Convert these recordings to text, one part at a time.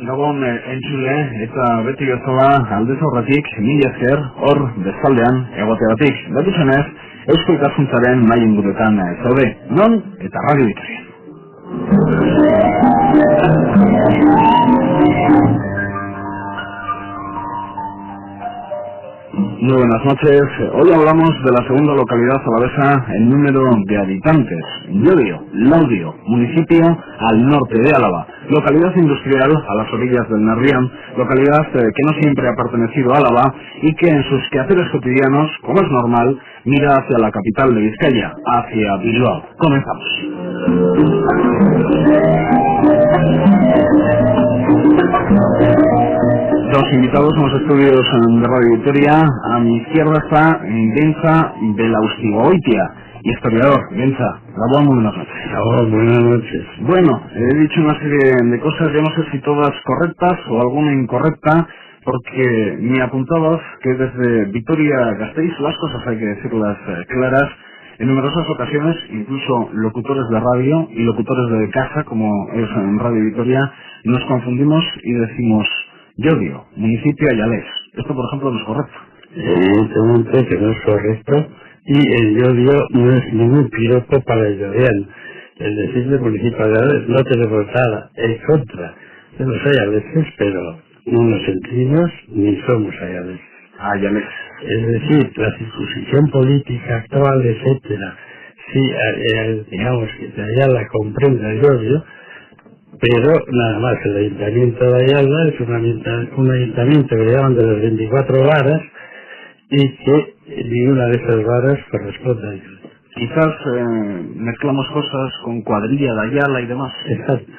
Gabon entzule eta beti bezala aldez aurretik mila esker hor bestaldean egoteagatik. Datuzenez, Eusko Ikaskuntzaren nahi inguruetan zaude, non eta Radio Vitorian. Muy buenas noches. Hoy hablamos de la segunda localidad alavesa en número de habitantes, Llodio, Laudio, municipio al norte de Álava, localidad industrial a las orillas del Nervión, localidad que no siempre ha pertenecido a Álava y que en sus quehaceres cotidianos, como es normal, mira hacia la capital de Vizcaya, hacia Bilbao. Comenzamos. Dos invitados en los estudios de Radio Vitoria. A mi izquierda está Gentza Belaustigoitia, historiador. Gentza, Gabón, muy buenas noches. Gabón, buenas noches. Bueno, he dicho una serie de cosas, yo no sé si todas correctas o alguna incorrecta, porque me apuntabas que desde Vitoria-Gasteiz las cosas hay que decirlas claras. En numerosas ocasiones, incluso locutores de radio y locutores de casa, como es en Radio Vitoria, nos confundimos y decimos Llodio, municipio Ayalés. Esto, por ejemplo, no es correcto. Evidentemente que no es correcto, y el Llodio no es ningún piropo para el llodiano. El decir municipio Ayalés no tenemos nada en contra de los ayaleses, pero no nos sentimos ni somos ayaleses. Ayalés. Es decir, la circunscripción política actual, etcétera, sí, digamos que de Ayala comprende el Llodio, pero nada más el ayuntamiento de Ayala es un ayuntamiento que le llaman de las 24 varas y que ninguna de esas varas corresponde a ellos. Quizás mezclamos cosas con cuadrilla de Ayala y demás. Exacto.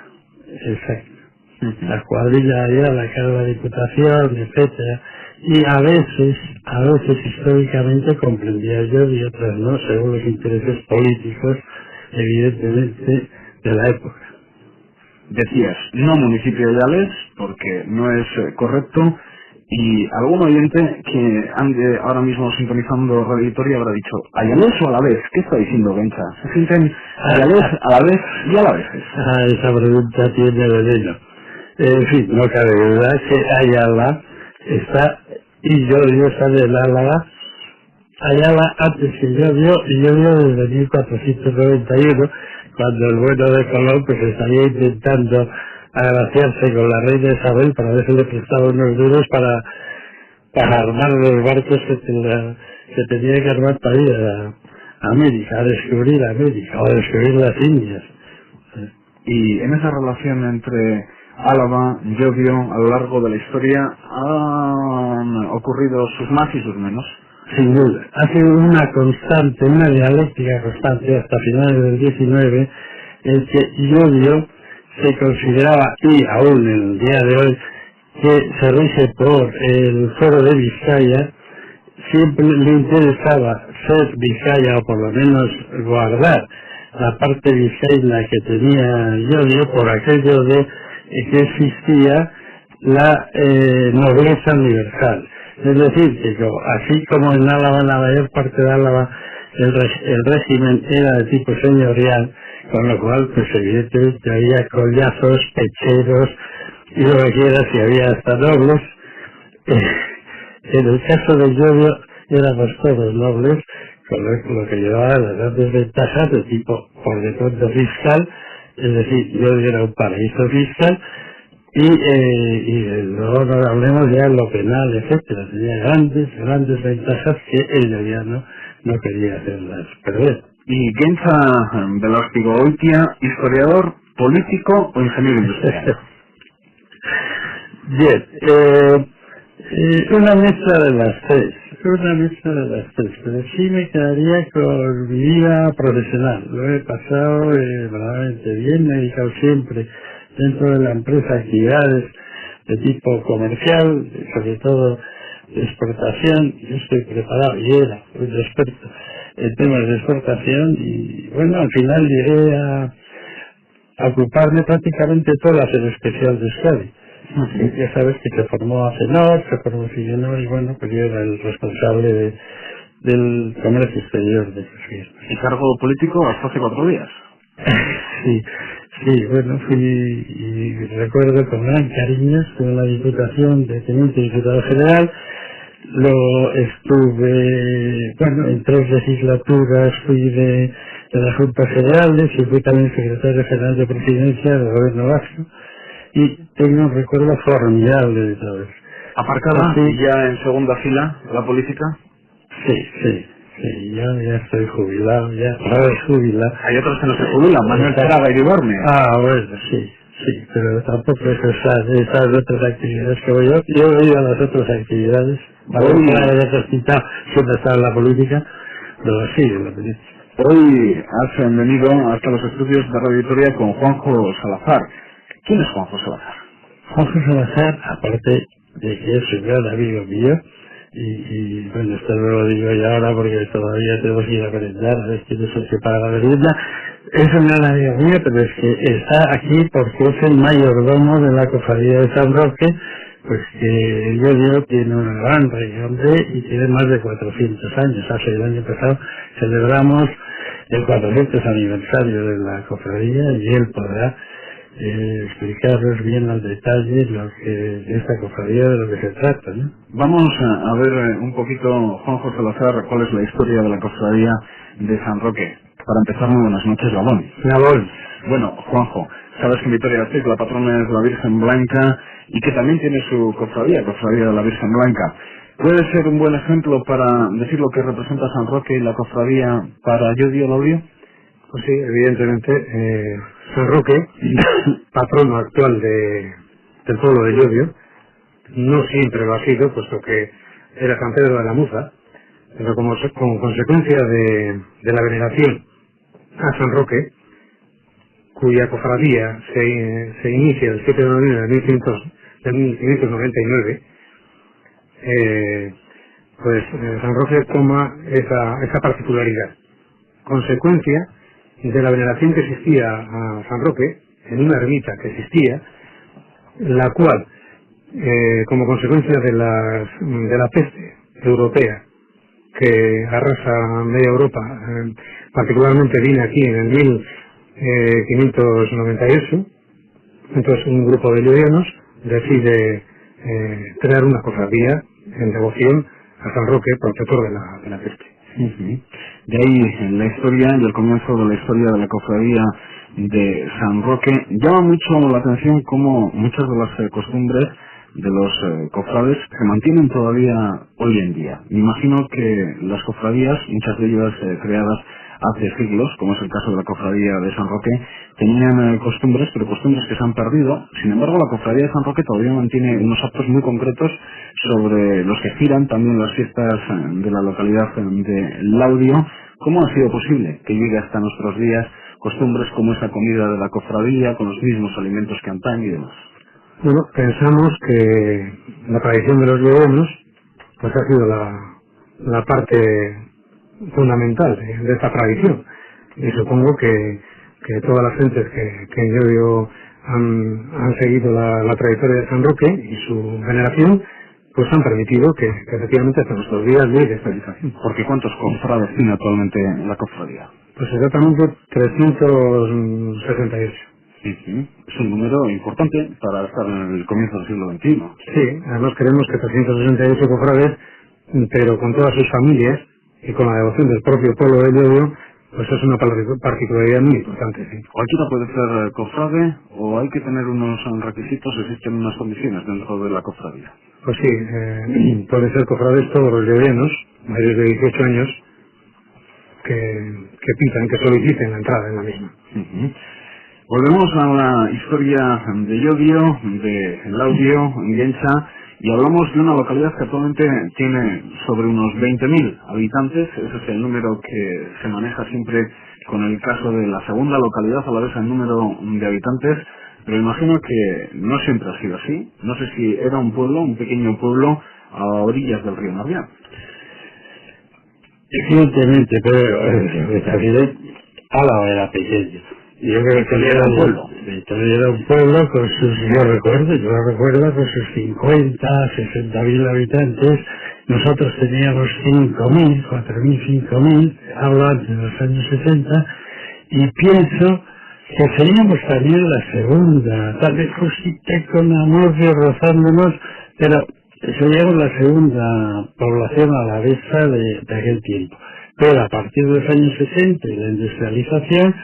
La cuadrilla de Ayala, que era la diputación, etcétera, y a veces históricamente comprendía yo y otras no, según los intereses políticos, evidentemente, de la época. Decías, no municipio de Ayalés, porque no es correcto, y algún oyente que ande ahora mismo sintonizando Radio Vitoria habrá dicho, ¿Ayalés o Alavés? ¿Qué está diciendo Gentza? ¿Se sienten Ayalés, Alavés y Alaveses? Esa pregunta tiene veneno. En fin, no cabe duda que Ayala está, y Llodio está del Álava. Ayala antes que Llodio, y Llodio desde 1491, cuando el bueno de Colón pues estaría intentando agraciarse con la reina Isabel para ver si le prestaba unos duros para armar los barcos que tenía que armar para ir a América, a descubrir América o a descubrir las Indias. Y en esa relación entre Álava, Llodio, a lo largo de la historia han ocurrido sus más y sus menos. Sin duda, ha sido una constante, una dialéctica constante hasta finales del 19, en que Llodio se consideraba, y aún en el día de hoy, que se rige por el Foro de Vizcaya. Siempre le interesaba ser Vizcaya, o por lo menos guardar la parte vizcaína que tenía Llodio, por aquello de que existía la nobleza universal. Es decir, que así como en Álava, en la mayor parte de Álava, el régimen era de tipo señorial, con lo cual, pues evidentemente había collazos, pecheros, y lo que quieras, y había hasta nobles. En el caso de Llodio, éramos todos nobles, con lo que llevaba las grandes ventajas de tipo, por de pronto, fiscal, es decir, Llodio era un paraíso fiscal, y luego no hablemos ya en lo penal, etcétera. Tenía grandes ventajas que el llodiano no quería hacerlas perder. Y Gentza Belaustigoitia, historiador, político o ingeniero industrial. Bien, una mezcla de las tres, pero sí me quedaría con mi vida profesional. Lo he pasado verdaderamente bien, me he dedicado siempre dentro de la empresa actividades de tipo comercial, sobre todo exportación. Yo estoy preparado y era un experto en temas de exportación y bueno, al final llegué a ocuparme prácticamente toda la sede especial de Euskadi. Ya sabes que se formó ACENOR, se formó Figuenor y bueno, pues yo era el responsable del comercio exterior de esos mismos. ¿Y cargo político hasta hace 4 días? Sí, bueno, fui y recuerdo con gran cariño, estuve en la Diputación de Teniente Diputado General, luego estuve, bueno, en 3 legislaturas fui de las Juntas Generales y fui también secretario general de Presidencia del Gobierno Vasco y tengo un recuerdo formidable de todo eso. ¿Aparcada y ya en segunda fila la política? Sí, ya estoy jubilado, ya jubilado. Hay otros que no se jubilan, Manuel Fraga y Duerme. Bueno, sí, pero tampoco es esas otras actividades que voy yo. Yo he ido a las otras actividades, siempre estaba en la política, pero sí en la política. Hoy has venido hasta los estudios de Radio Vitoria con Juanjo Salazar. ¿Quién es Juanjo Salazar? Juanjo Salazar, aparte de que es un gran amigo mío, y bueno, esto no lo digo ya ahora porque todavía tenemos que ir a merendar, a ver quién es el que paga la merienda. Es un gran amigo mío, pero es que está aquí porque es el mayordomo de la cofradía de San Roque, pues que yo digo tiene una gran renombre y tiene más de 400 años. Hace el año pasado celebramos el 400 aniversario de la cofradía y él podrá explicaros bien al detalle lo que de esta cofradía de lo que se trata, ¿no? Vamos a ver un poquito, Juanjo Salazar, cuál es la historia de la cofradía de San Roque. Para empezar, muy buenas noches, Gabón. Bueno, Juanjo, sabes que en Vitoria-Gasteiz la patrona es la Virgen Blanca y que también tiene su cofradía de la Virgen Blanca. ¿Puede ser un buen ejemplo para decir lo que representa San Roque y la cofradía para Llodio Laudio? Pues sí, evidentemente, San Roque, patrono actual del pueblo de Llodio, no siempre lo ha sido, puesto que era San Pedro de la Muza, pero como consecuencia de la veneración a San Roque, cuya cofradía se inicia el 7 de noviembre de 1599, San Roque toma esa particularidad. Consecuencia de la veneración que existía a San Roque en una ermita que existía, la cual, como consecuencia de la peste europea que arrasa media Europa, particularmente viene aquí en el 1598, entonces un grupo de llodianos decide crear una cofradía en devoción a San Roque, protector de la peste. De ahí la historia y el comienzo de la historia de la cofradía de San Roque. Llama mucho la atención cómo muchas de las costumbres de los cofrades se mantienen todavía hoy en día. Me imagino que las cofradías, muchas de ellas creadas hace siglos, como es el caso de la cofradía de San Roque, tenían costumbres, pero costumbres que se han perdido. Sin embargo, la cofradía de San Roque todavía mantiene unos actos muy concretos sobre los que giran también las fiestas de la localidad de Laudio. ¿Cómo ha sido posible que llegue hasta nuestros días costumbres como esa comida de la cofradía, con los mismos alimentos que antaño y demás? Bueno, pensamos que la tradición de los llodianos pues ha sido la parte fundamental de esta tradición, y supongo que todas las gentes que en Llodio han seguido la trayectoria de San Roque y su veneración pues han permitido que efectivamente hasta nuestros días llegue esta realización. Porque ¿cuántos cofrades tiene actualmente la cofradía? Pues exactamente 368. Es un número importante para estar en el comienzo del siglo XXI. Sí, además creemos que 368 cofrades, pero con todas sus familias y con la devoción del propio pueblo de Llodio, pues es una particularidad muy importante. Sí. ¿Cualquiera puede ser cofrade o hay que tener unos requisitos, existen unas condiciones dentro de la cofradía? Pues sí, pueden ser cofrades todos los llodianos, mayores de 18 años, que soliciten la entrada en la misma. Volvemos a la historia de Llodio, de Laudio, en Guencha, y hablamos de una localidad que actualmente tiene sobre unos 20.000 habitantes. Ese es el número que se maneja siempre con el caso de la segunda localidad a la vez en número de habitantes, pero imagino que no siempre ha sido así. No sé si era un pueblo, un pequeño pueblo, a orillas del río Nervión. Evidentemente, pero Álava era pequeño. Yo creo que era un pueblo. Era un pueblo con sus, yo recuerdo con sus 50, 60.000 habitantes. Nosotros teníamos 5.000, 4.000, 5.000, hablo antes de los años 60, y pienso que seríamos también la segunda, tal vez justita con Amurrio rozándonos, pero seríamos la segunda población alavesa de aquel tiempo. Pero a partir de los años 60 y la industrialización,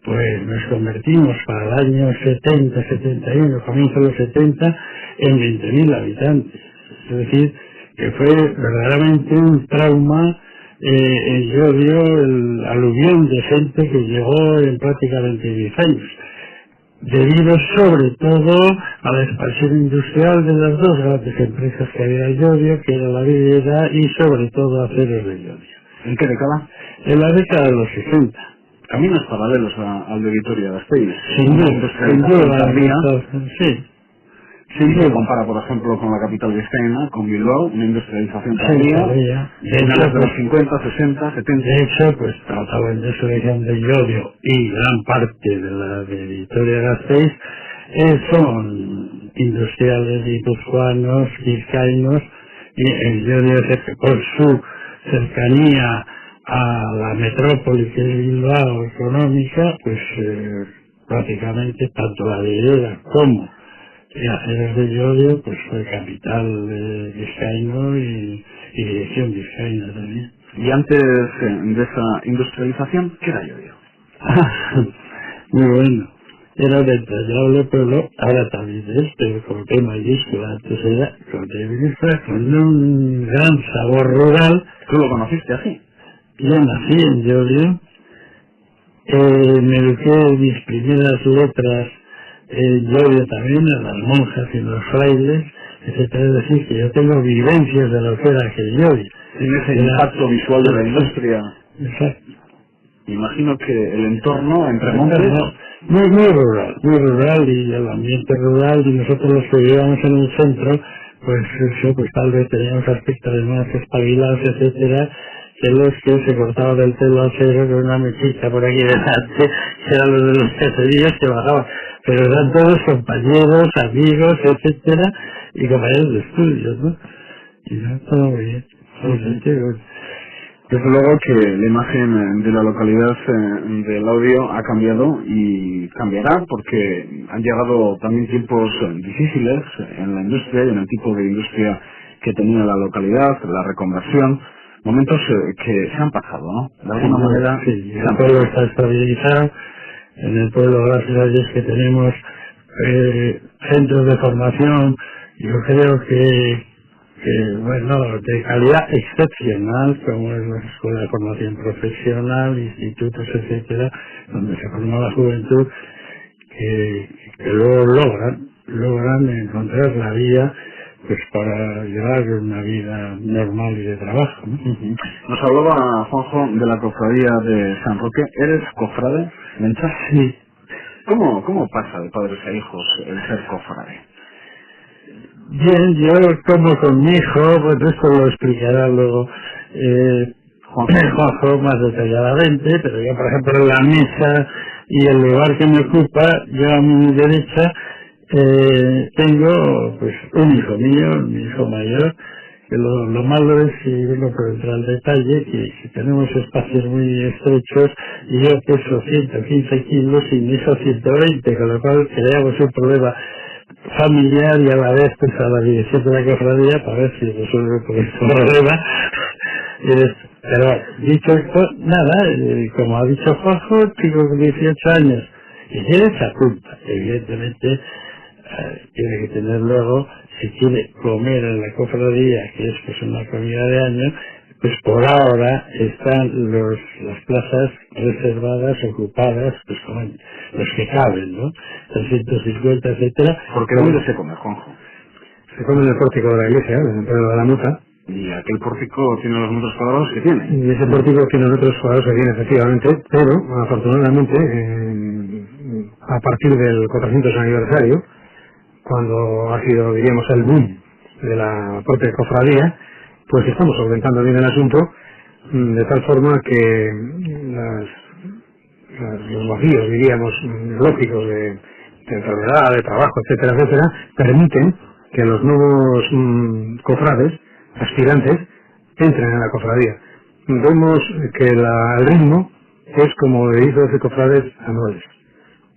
pues nos convertimos para el año 70, 71, comienzo de los 70, en 20.000 habitantes. Es decir, que fue verdaderamente un trauma el Llodio, el aluvión de gente que llegó en prácticamente 10 años, debido sobre todo a la expansión industrial de las dos grandes empresas que había en Llodio, que era la vidriera y sobre todo Aceros de Llodio. ¿En qué década? En la década de los 60. Caminos paralelos al de Vitoria-Gasteiz. Sin duda, sí. Sí, se compara, por ejemplo, con la capital vizcaína, con Bilbao, una industrialización tardía, finales de los 50, 60, 70. De hecho, pues toda la industrialización de Llodio y gran parte de la de Vitoria-Gasteiz son industriales guipuzcoanos, vizcaínos, y el Llodio por su cercanía a la metrópoli que es Bilbao económica, pues prácticamente tanto la vidriera como Aceros de Llodio pues fue capital vizcaíno y dirección vizcaína también. Y antes de esa industrialización, ¿qué era Llodio? Muy bueno. Era un entrañable pueblo, ahora también es, pero con P mayúscula, antes era con T minúscula, con un gran sabor rural. ¿Tú lo conociste así? Yo nací en Llodio, me eduqué mis primeras letras en Llodio también, a las monjas y los frailes, etcétera. Es decir, que yo tengo vivencias de lo que era aquel Llodio. En ese impacto visual de la industria. Exacto. Imagino que el entorno entre montes... Muy rural, y el ambiente rural, y nosotros los que vivíamos en el centro, pues eso, pues tal vez teníamos aspectos más espabilados, etcétera, que los que se cortaban el pelo al cero con una mechita por aquí delante, que eran los de los caseríos que bajaban, pero eran todos compañeros, amigos, etcétera, y compañeros de estudios, ¿no? Y no, todo muy bien. Desde luego que la imagen de la localidad del Audio ha cambiado y cambiará porque han llegado también tiempos difíciles en la industria y en el tipo de industria que tenía la localidad, la reconversión, momentos que se han pasado, ¿no? De alguna manera... Sí, el pueblo está estabilizado, en el pueblo gracias a Dios que tenemos centros de formación, yo creo que bueno, de calidad excepcional, como es la Escuela de Formación Profesional, institutos, etcétera, donde se forma la juventud, que luego logran encontrar la vía pues para llevar una vida normal y de trabajo, ¿no? Nos hablaba Juanjo de la cofradía de San Roque. ¿Eres cofrade? Sí. ¿Cómo pasa de padres a hijos el ser cofrade? Bien, yo como con mi hijo, pues esto lo explicará luego Juanjo más detalladamente, pero yo por ejemplo en la mesa y el lugar que me ocupa, yo a mi derecha tengo pues un hijo mío, mi hijo mayor, que lo malo es, si uno puede entrar al detalle, que tenemos espacios muy estrechos y yo peso 115 kilos y mi hijo 120, con lo cual creamos un problema familiar y a la vez pues a la dirección de la cofradía para ver si resuelve por este problema. Pero dicho esto, nada, como ha dicho Juanjo, chico con 18 años y tiene esa culpa, evidentemente tiene que tener luego, si quiere comer en la cofradía, que es pues una comida de año, pues por ahora están las plazas reservadas, ocupadas, pues como los que caben, ¿no? 350, etcétera. Porque ¿dónde se come, Juanjo? Se come en el pórtico de la iglesia, dentro de la muta. Y aquel pórtico tiene los metros cuadrados que tiene. Y ese pórtico tiene los metros cuadrados que tiene, efectivamente, pero afortunadamente, a partir del 400 aniversario, cuando ha sido, diríamos, el boom de la propia cofradía, pues estamos solventando bien el asunto, de tal forma que los vacíos, diríamos, lógicos de enfermedad, de trabajo, etcétera, etcétera, permiten que los nuevos cofrades, aspirantes, entren en la cofradía. Vemos que el ritmo es como de 10 o 12 cofrades anuales,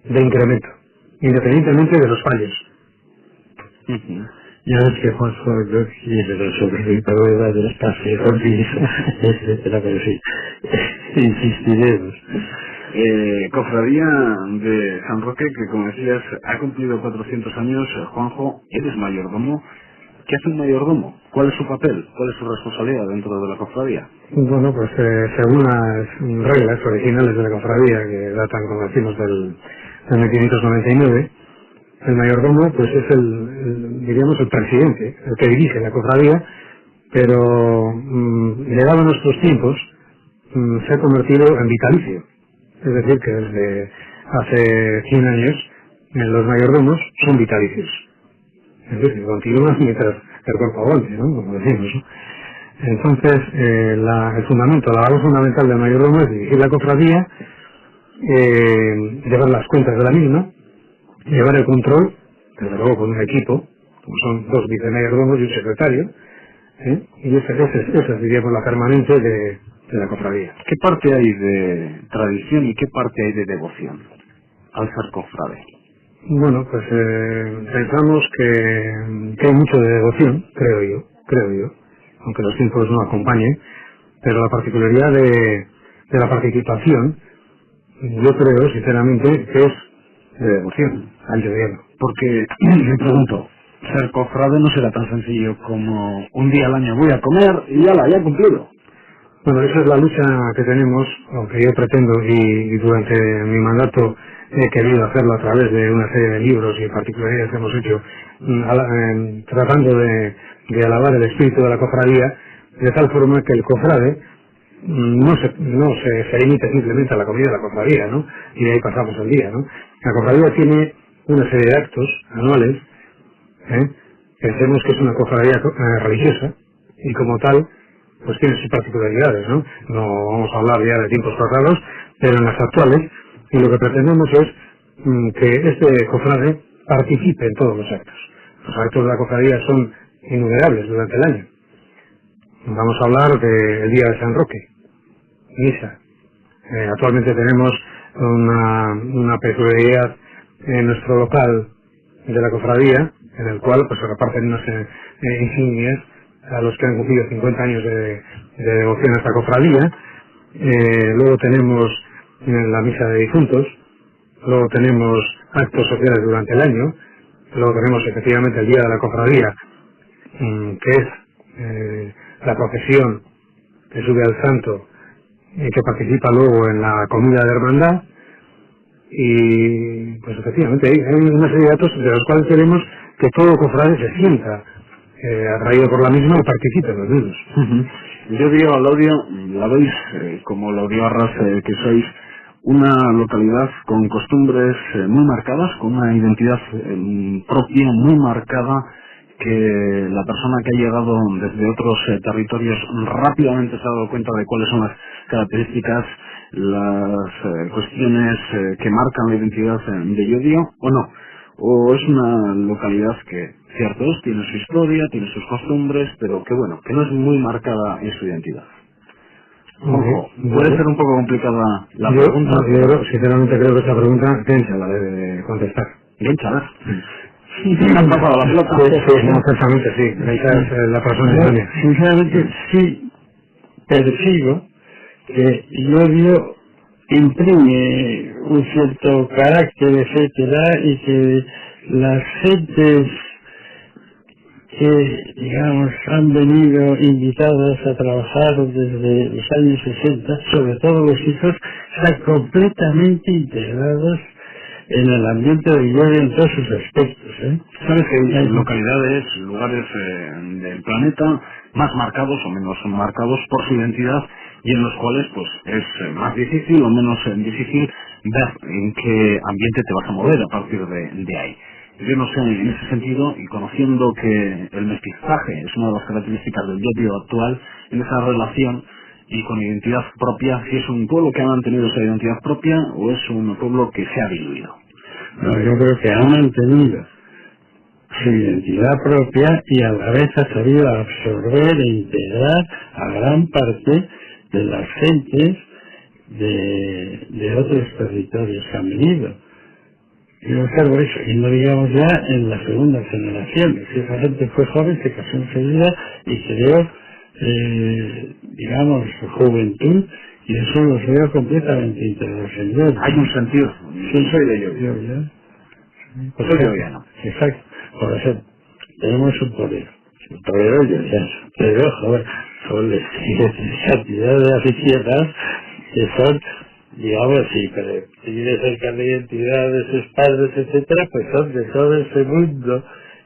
de incremento, independientemente de los fallos. Ya ves que Juan no quiere resolver problemas del espacio, etcétera, pero sí, insistiremos. Cofradía de San Roque, que como decías, ha cumplido 400 años. Juanjo, eres mayordomo. ¿Qué hace un mayordomo? ¿Cuál es su papel? ¿Cuál es su responsabilidad dentro de la cofradía? Bueno, pues según las reglas originales de la cofradía, que datan, como decimos, del 1599, el mayordomo pues es diríamos, el presidente, el que dirige la cofradía, pero llegado a nuestros tiempos, se ha convertido en vitalicio. Es decir, que desde hace 100 años los mayordomos son vitalicios. Es decir, continúan mientras el cuerpo aguante, ¿no? Como decimos, ¿no? Entonces, el fundamento, la labor fundamental del mayordomo es dirigir la cofradía, llevar las cuentas de la misma, llevar el control, desde luego con un equipo, como son 2 vicemayordomos y un secretario, y esa es, diríamos, la permanente de la cofradía. ¿Qué parte hay de tradición y qué parte hay de devoción al ser cofrade? Bueno, pues pensamos que hay mucho de devoción, creo yo, aunque los tiempos no acompañen, pero la particularidad de la participación, yo creo, sinceramente, que es de devoción al gobierno. Porque, me pregunto, ser cofrade no será tan sencillo como un día al año voy a comer y ya he cumplido. Bueno, esa es la lucha que tenemos, o que yo pretendo, y durante mi mandato he querido hacerlo a través de una serie de libros y particularidades que hemos hecho, tratando de alabar el espíritu de la cofradía, de tal forma que el cofrade no se limite simplemente a la comida de la cofradía, ¿no? Y de ahí pasamos el día, ¿no? La cofradía tiene una serie de actos anuales, pensemos que es una cofradía religiosa, y como tal, pues tiene sus particularidades, ¿no? No vamos a hablar ya de tiempos pasados, pero en las actuales, y lo que pretendemos es que este cofrade participe en todos los actos. Los actos de la cofradía son innumerables durante el año. Vamos a hablar del Día de San Roque, misa. Actualmente tenemos una peculiaridad en nuestro local de la cofradía, en el cual pues se reparten unas insignias a los que han cumplido 50 años de devoción a esta cofradía. Luego tenemos la misa de difuntos, luego tenemos actos sociales durante el año, luego tenemos efectivamente el Día de la Cofradía, que es la procesión que sube al santo y que participa luego en la comida de hermandad, y pues efectivamente hay una serie de actos de los cuales queremos que todo cofrade se sienta atraído por la misma y participe en los mismos. Yo digo al Laudio, la veis como Laudioarras que sois, una localidad con costumbres muy marcadas, con una identidad propia muy marcada, que la persona que ha llegado desde otros territorios rápidamente se ha dado cuenta de cuáles son las características, las cuestiones que marcan la identidad de Llodio, o no. O es una localidad que, cierto es, tiene su historia, tiene sus costumbres, pero que bueno, que no es muy marcada en su identidad. Ojo, puede ser un poco complicada la pregunta. Yo sinceramente creo que esa pregunta Gencha la debe contestar. Gencha, ¿me han pasado la pelota? Exactamente, sí. Gencha es la persona idónea. Sinceramente sí percibo que Llodio imprime un cierto carácter, etcétera, y que las gentes que, digamos, han venido invitadas a trabajar desde los años 60, sobre todo los hijos, están completamente integrados en el ambiente de Llodio en todos sus aspectos. Sabes que hay localidades, lugares del planeta más marcados o menos marcados por su identidad, y en los cuales pues es más difícil o menos difícil ver en qué ambiente te vas a mover a partir de ahí. Yo no sé en ese sentido, y conociendo que el mestizaje es una de las características del Llodio actual, en esa relación y con identidad propia, si es un pueblo que ha mantenido esa identidad propia o es un pueblo que se ha diluido. No, yo creo que ha mantenido su identidad propia y a la vez ha sabido absorber e integrar a gran parte de las gentes de otros territorios que han venido. Yo observo eso, y no digamos ya en la segunda generación, si esa gente fue joven, se casó enseguida y creó, digamos, juventud, y eso los veo completamente integrados en ellos. Hay un sentido. Sí, Soy de Llodio. Soy llodiano. Exacto. Por ejemplo, tenemos un torero llodiano, pero, joder, con la cantidad de aficionados que son, digamos, sí, pero tiene cerca de identidad de sus padres, etcétera, pues son de todo ese mundo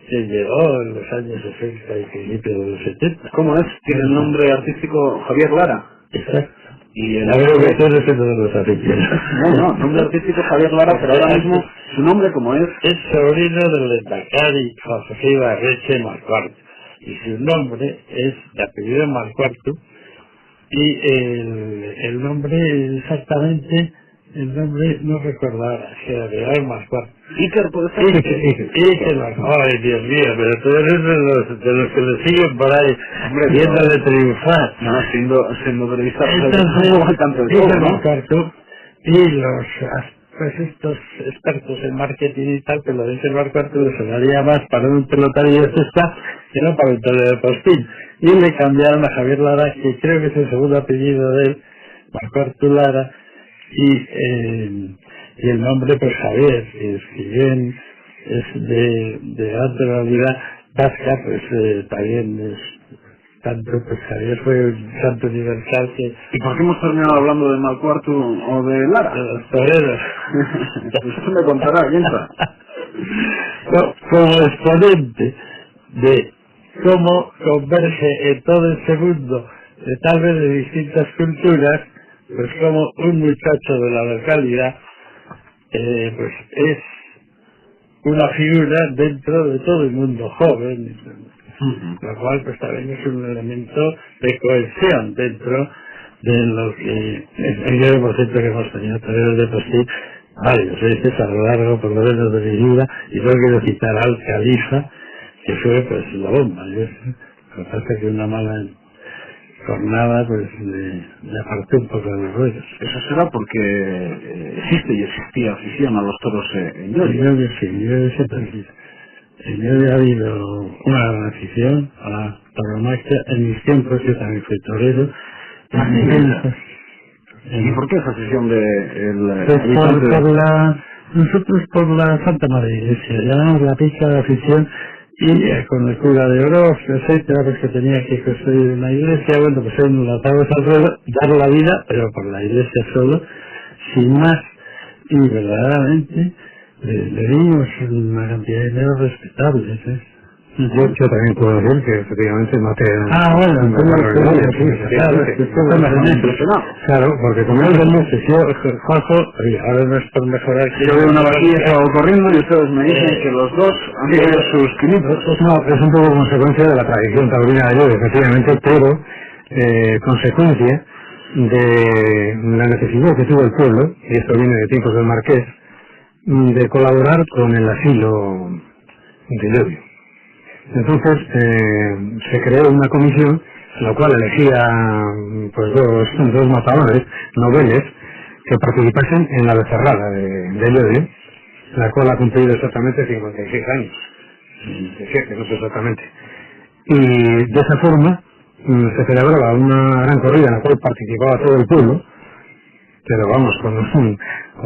que llegó en los años 60 y principios de los 70. ¿Cómo es? Tiene el nombre artístico Javier Lara. Exacto. Y el a ver, que estoy respecto de los aficionados. No, nombre artístico Javier Lara, pero ahora mismo su nombre como es sobrino del Lendakari José Ibarretxe Malcuarto, y su nombre es de apellido Malcuarto, y el nombre exactamente, el nombre no recuerdo ahora, General Malcuarto. Iker, puede ser. Iker Malcuarto. Ay, Dios mío, pero tú eres de los que le siguen por ahí, viéndole triunfar. No, siendo periodista, Iker Malcuarto y los pues estos expertos en marketing y tal, que lo de Iker Malcuarto le sonaría más para un pelotario de cesta que no para un torero de postín. Y le cambiaron a Javier Lara, que creo que es el segundo apellido de él, Malcuarto Lara, y el nombre pues Javier, que si bien es de alta realidad vasca, pues también es tanto, pues Javier fue un santo universal que... ¿Y por qué hemos terminado hablando de Malcuarto o de Lara? De los toreros. Eso me contará, ¿quién sabe? No, como exponente de cómo converge en todo ese mundo, tal vez de distintas culturas, pues como un muchacho de la localidad, pues es una figura dentro de todo el mundo joven, lo cual pues también es un elemento de cohesión dentro de lo que yo por cierto que hemos tenido toreros de postín varios veces a lo largo por lo menos de mi vida, y no quiero citar al Califa, que fue pues la bomba. Lo que pasa es que una mala jornada pues le apartó un poco de los ruedos. Eso será porque existe y existía afición a los toros en Llodio. Yo que sí, yo siempre existe. En Llodio ha habido una gran afición a la tauromaquia. En mis tiempos yo también fui torero. ¿Y por qué esa afición nosotros por la Santa Madre Iglesia, llamamos la pica de afición, y con el cura de Oroz, etcétera, pues que tenía que construir una iglesia, bueno, pues él nos la atamos al ruedo, dar la vida, pero por la iglesia solo, sin más, y verdaderamente le dimos una cantidad de dinero respetable, Yo también puedo decir que efectivamente maté bueno, claro, porque como él Juanjo, ahora no es por mejorar, yo veo una vaquilla que hago corriendo y ustedes me dicen que los dos han tenido sus quinitos. No, es un poco consecuencia de la tradición taurina de Llodio, efectivamente, pero consecuencia de la necesidad que tuvo el pueblo, y esto viene de tiempos del Marqués, de colaborar con el asilo de Llodio. Entonces se creó una comisión, la cual elegía pues dos matadores noveles que participasen en la becerrada de Llodio, la cual ha cumplido exactamente 56 años, 57, no sé exactamente. Y de esa forma se celebraba una gran corrida en la cual participaba todo el pueblo, pero vamos, con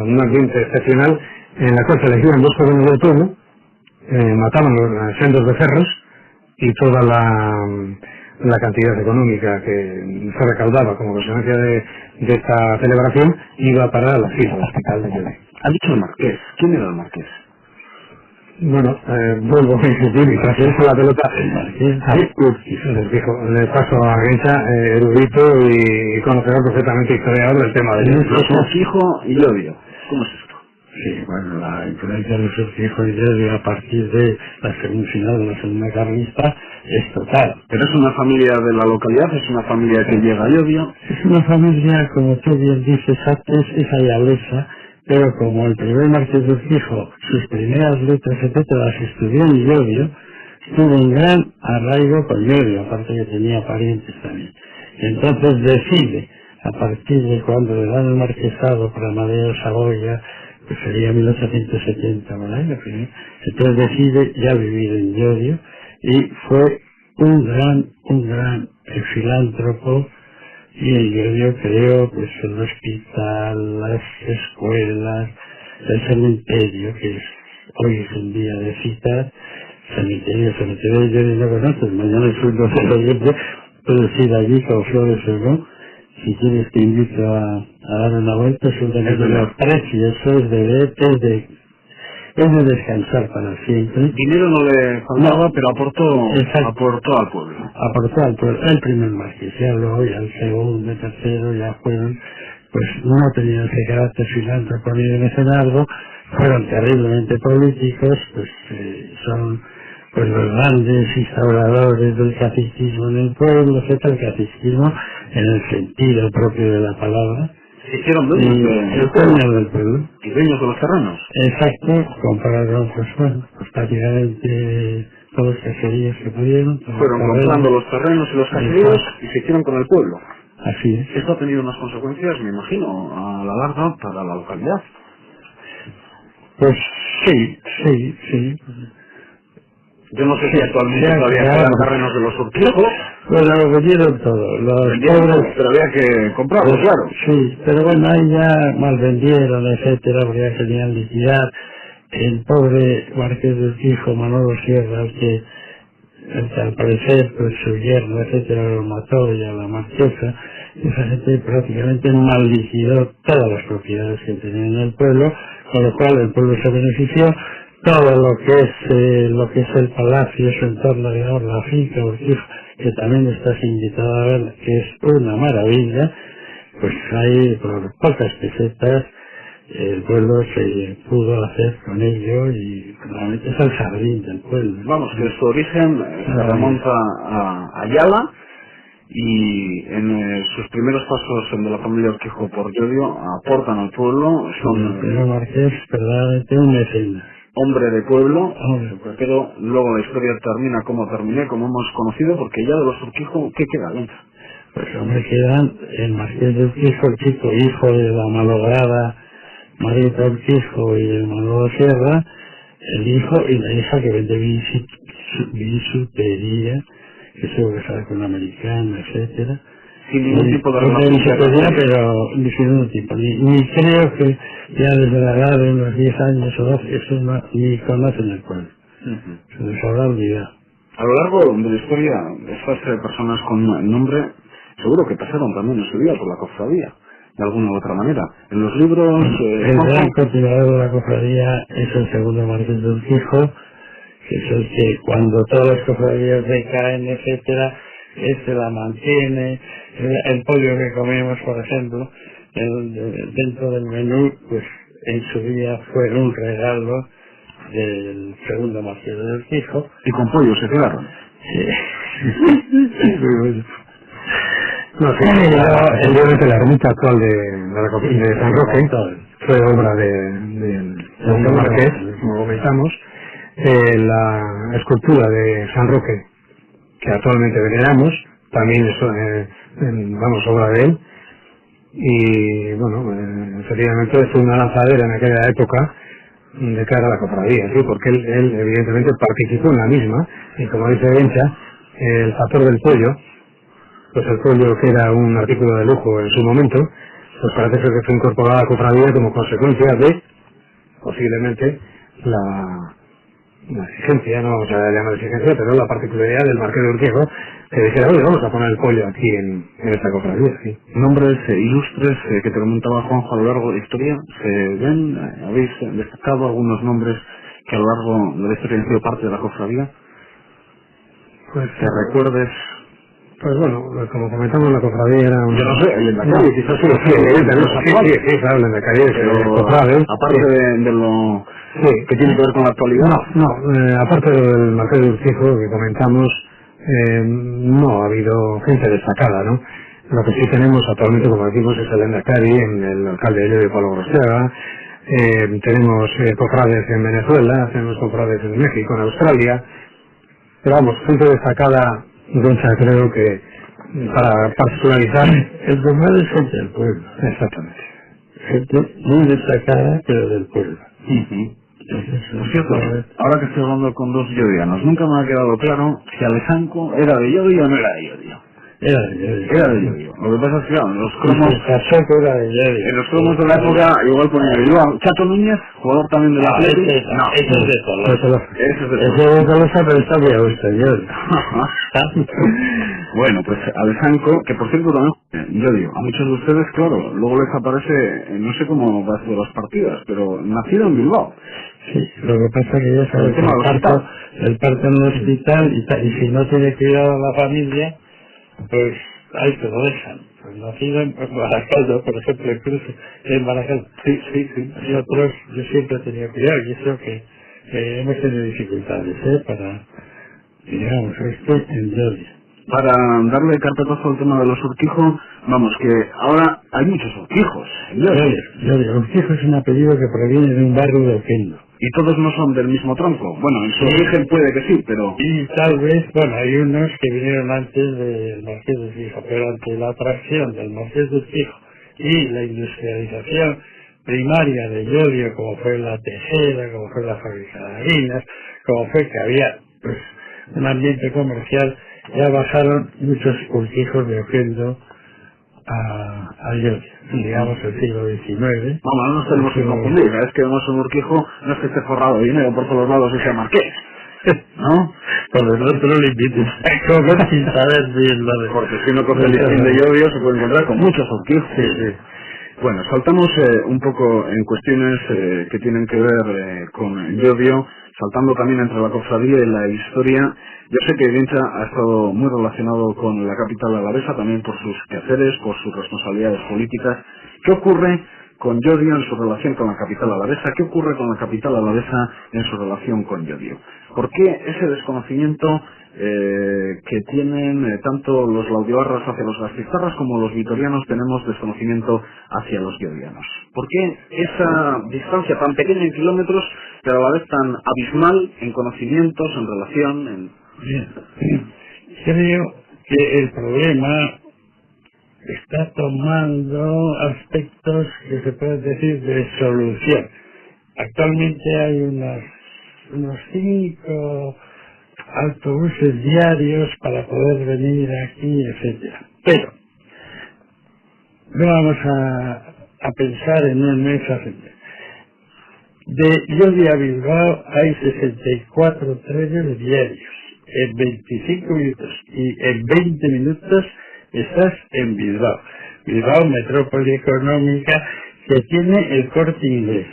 un ambiente excepcional, en la cual se elegían dos jóvenes del pueblo, mataban los sendos becerros, y toda la cantidad económica que se recaudaba como consecuencia de esta celebración iba para la fiesta hospital de Llodio. Ha dicho el Marqués. ¿Quién era el Marqués? Bueno, vuelvo a insistir y transferirse la pelota a Urquiz. Le paso a Guencha, erudito y conocedor perfectamente historiador del tema de Llodio. Montijo y Llodio. ¿Cómo es esto? Sí, bueno, la influencia de Urquijo y Llodio a partir de la final de la Segunda Carlista es total. Pero es una familia de la localidad, es una familia que llega a Llodio. Es una familia, como tú bien dices antes, es ayalesa, pero como el primer marqués de Urquijo, sus primeras letras, etcétera, las estudió en Llodio, tuvo un gran arraigo con Llodio, aparte que tenía parientes también. Entonces decide, a partir de cuando le dan el marquesado para Amadeo Saboya, pues sería 1870, ¿verdad? Entonces decide ya vivir en Llodio y fue un gran filántropo, y en Llodio creó pues el hospital, las escuelas, el cementerio, que es, hoy es un día de citas, cementerio de Llodio no conoces, mañana es un 12 de noviembre, puedes ir allí con flores o no. Si quieres te invito a dar una vuelta, es un cementerio precioso, es de ver, es de descansar para siempre. Dinero no le faltaba, pero aportó al pueblo. Aportó al pueblo, el primer marqués, ya luego ya el segundo, el tercero, ya fueron, pues no tenían ese carácter filántropo ni de mecenazgo, fueron terriblemente políticos, pues son pues los grandes instauradores del catequismo en el pueblo, etcétera, el catequismo en el sentido propio de la palabra. Se hicieron dueños del pueblo. Y dueños de los terrenos. Exacto, compraron pues prácticamente todos los caseríos que pudieron. Fueron comprando los terrenos y los caseríos y se hicieron con el pueblo. Así es. Esto ha tenido unas consecuencias, me imagino, a la larga para la localidad. Pues sí. Yo no sé si actualmente todavía quedan terrenos de los Urquijos. Bueno, lo vendieron todo. Los pobres, pero había que comprarlos, claro. Sí, pero bueno, ahí ya mal vendieron, etcétera, porque ya querían liquidar. El pobre marqués de Urquijo, Manolo Sierra, el que al parecer pues su yerno, etcétera, lo mató, y a la marquesa, esa gente prácticamente mal liquidó todas las propiedades que tenían en el pueblo, con lo cual el pueblo se benefició. Todo lo que es el palacio, su entorno, digamos, la finca Urquijo, que también estás invitado a ver, que es una maravilla, pues ahí por pocas pesetas el pueblo se pudo hacer con ello y realmente es el jardín del pueblo. Vamos, que su origen se remonta a Ayala, y en sus primeros pasos de la familia Urquijo por Llodio aportan al pueblo, son el marqués verdaderamente un mecenas. Hombre de pueblo, pero luego la historia termina como terminé, como hemos conocido, porque ya de los Urquijo, ¿qué queda? Pues hombre, quedan el marqués de Urquijo, el chico hijo de la malograda Marita Urquijo y el Manolo Sierra, el hijo y la hija que vende bisutería, que se va a casar con una americana, etcétera. Sin ningún tipo de relación. Pero ni sin ningún tipo. Ni creo que ya desde la edad de unos 10 años o 12, eso ni conocen el pueblo. Se les habrá olvidado. A lo largo de la historia, estas personas con nombre, seguro que pasaron también en su vida por la cofradía, de alguna u otra manera. En los libros... el gran continuador de la cofradía es el segundo marqués de Urquijo, que es el que cuando todas las cofradías decaen, etcétera, este la mantiene. El pollo que comemos, por ejemplo, dentro del menú, pues en su día fue un regalo del segundo marqués de Urquijo. Y con pollo se quedaron. Sí. No, sí, la ermita actual de San Roque fue obra del segundo marqués, como comentamos. La escultura de San Roque, que actualmente veneramos, también es obra de él. Y bueno, efectivamente fue una lanzadera en aquella época de cara a la cofradía, ¿sí? Porque él evidentemente participó en la misma, y como dice Bencha, el factor del pollo, pues el pollo, que era un artículo de lujo en su momento, pues parece ser que fue incorporado a la cofradía como consecuencia de posiblemente la exigencia, no vamos a llamar exigencia, pero la particularidad del marqués de Urquijo, que dijera, oye, vamos a poner el pollo aquí en esta cofradía. ¿Sí? Nombres ilustres que te comentaba Juanjo a lo largo de la historia, ¿se ven? ¿Habéis destacado algunos nombres que a lo largo de la historia han sido parte de la cofradía? Pues que recuerdes. Pues bueno, como comentamos, la cofradía era Yo no sé, el Endacari, quizás sí lo sé, sí, claro, el Endacari es pero cofrade. aparte de lo que tiene que ver con la actualidad. Aparte del Marqués de Urquijo que comentamos, no ha habido gente destacada, ¿no? Lo que sí tenemos actualmente, como decimos, es el Endacari, en el alcalde de Llodio, Pablo Grostiaga. Tenemos cofrades en Venezuela, tenemos cofrades en México, en Australia. Pero vamos, gente destacada, Gonza, creo que para particularizar, El normal es gente del pueblo. exactamente. Gente muy destacada, pero del pueblo. Por cierto, ahora que estoy hablando con dos llodianos, nunca me ha quedado claro si Alessanco era de Llodio o no era de Llodio. Era de Llodio. Era de Llodio. Lo que pasa es que, claro, en los cromos, Era de Llodio. en los cromos de la época, igual ponía Bilbao. Chato Núñez, jugador también de la Atleti. Ese es de Tolosa. Ese es de Ese es de Tolosa, pero está muy a gusto, Llodio. Bueno, pues Alessanco, que por cierto también, yo digo, a muchos de ustedes, claro, luego les aparece, no sé cómo va a ser las partidas, pero nacido en Bilbao. Sí, lo que pasa es que ya sabes, el parto en el hospital y si no tiene cuidado a la familia, pues ahí te lo dejan. Pues nacido en Baracaldo, por ejemplo, en Baracaldo. Sí. Y otros, yo siempre he tenido cuidado y eso que hemos tenido dificultades, para, digamos, en Llodio. Para darle carpetazo al tema de los Urquijo, vamos, que ahora hay muchos Urquijos. Llodio. Urquijo es un apellido que proviene de un barrio de Oquendo. Y todos no son del mismo tronco. Bueno, en su origen puede que sí, pero... Y tal vez, bueno, hay unos que vinieron antes del Marqués de Urquijo, pero ante la atracción del Marqués de Urquijo y la industrialización primaria de Llodio, como fue la tejera, como fue la fábrica de harinas, como fue que había pues un ambiente comercial, ya bajaron muchos Urquijos de Oquendo a Llodio, digamos el siglo XIX. Vamos, no nos tenemos que confundir, es que vemos un Urquijo, no es que esté forrado de dinero por todos lados y sea marqués, ¿no? Por lo tanto no le invites a comer sin saber bien lo de... Porque si uno coge el listín de Llodio se puede encontrar con muchos Urquijos. Sí. Bueno, saltamos un poco en cuestiones que tienen que ver con Llodio, saltando también entre la cofradía y la historia. Yo sé que Vincha ha estado muy relacionado con la capital alavesa, también por sus quehaceres, por sus responsabilidades políticas. ¿Qué ocurre con Llodio en su relación con la capital alavesa? ¿Qué ocurre con la capital alavesa en su relación con Llodio? ¿Por qué ese desconocimiento que tienen tanto los laudioarras hacia los gastistarras como los vitorianos tenemos desconocimiento hacia los llodianos? ¿Por qué esa distancia tan pequeña en kilómetros, pero a la vez tan abismal en conocimientos, en relación, Bien. Creo que el problema está tomando aspectos que se pueden decir de solución. Actualmente hay unos 5 autobuses diarios para poder venir aquí, etcétera. Pero no vamos a pensar en un mes ascendente. De Llodio a Bilbao hay 64 trenes diarios en 25 minutos y en 20 minutos estás en Bilbao. Bilbao, metrópoli económica que tiene el Corte Inglés.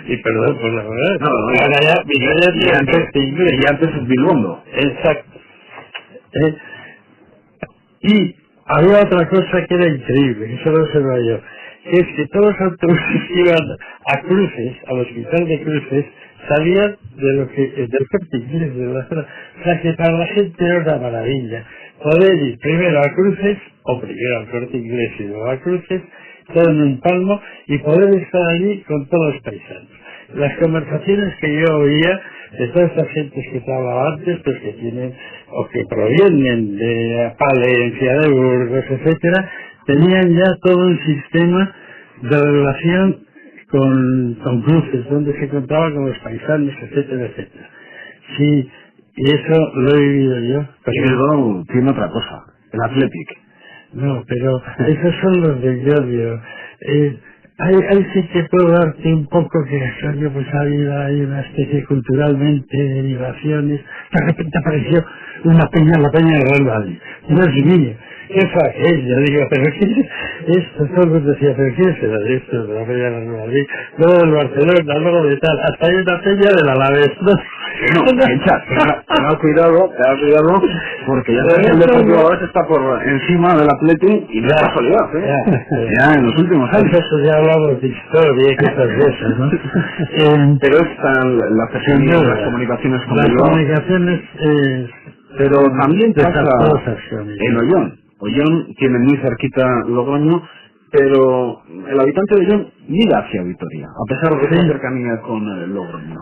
Y perdón por la verdad, ahora ya tiene el Corte Inglés. y antes es Bilbondo. Exacto. Y había otra cosa que era increíble, que solo observaba yo, que es que todos los autobuses que iban a Cruces, al hospital de Cruces, salían del Corte Inglés, de la zona. O sea que para la gente era una maravilla poder ir primero a Cruces, o primero al Corte Inglés y luego a Cruces, todo en un palmo, y poder estar allí con todos los paisanos. Las conversaciones que yo oía de todas estas gentes que te hablaba antes, pues que tienen, o que provienen de Palencia, de Burgos, etcétera, tenían ya todo un sistema de relación con Cruces, donde se encontraba con los paisanos, etcétera, etcétera. Sí, y eso lo he vivido yo. Y Bilbao tiene otra cosa, el Athletic. No, pero esos son los de Llodio. Ahí sí que puedo darte un poco que extraño, pues hay una especie culturalmente de derivaciones. De repente apareció una peña, la peña de Real Madrid. Dios mío, ¿qué fue aquello? Digo, pero ¿qué es esto? Todo el mundo decía, pero ¿qué será de esto? De la peña de Real Madrid, luego del Barcelona, luego de tal, hasta hay una peña del Alavés, ¿no? No, tenga cuidado, porque ya sabes que el Deportivo Alavés está por encima del Athletic y no es casualidad, ya en los últimos años. Eso ya hablamos de historia y cosas de esas, ¿no? Pero están la cercanía de las comunicaciones con las comunicaciones pero también pasa en Ollón. Ollón tiene muy cerquita Logroño, pero el habitante de Ollón mira hacia Vitoria, a pesar de esa cercanía con Logroño.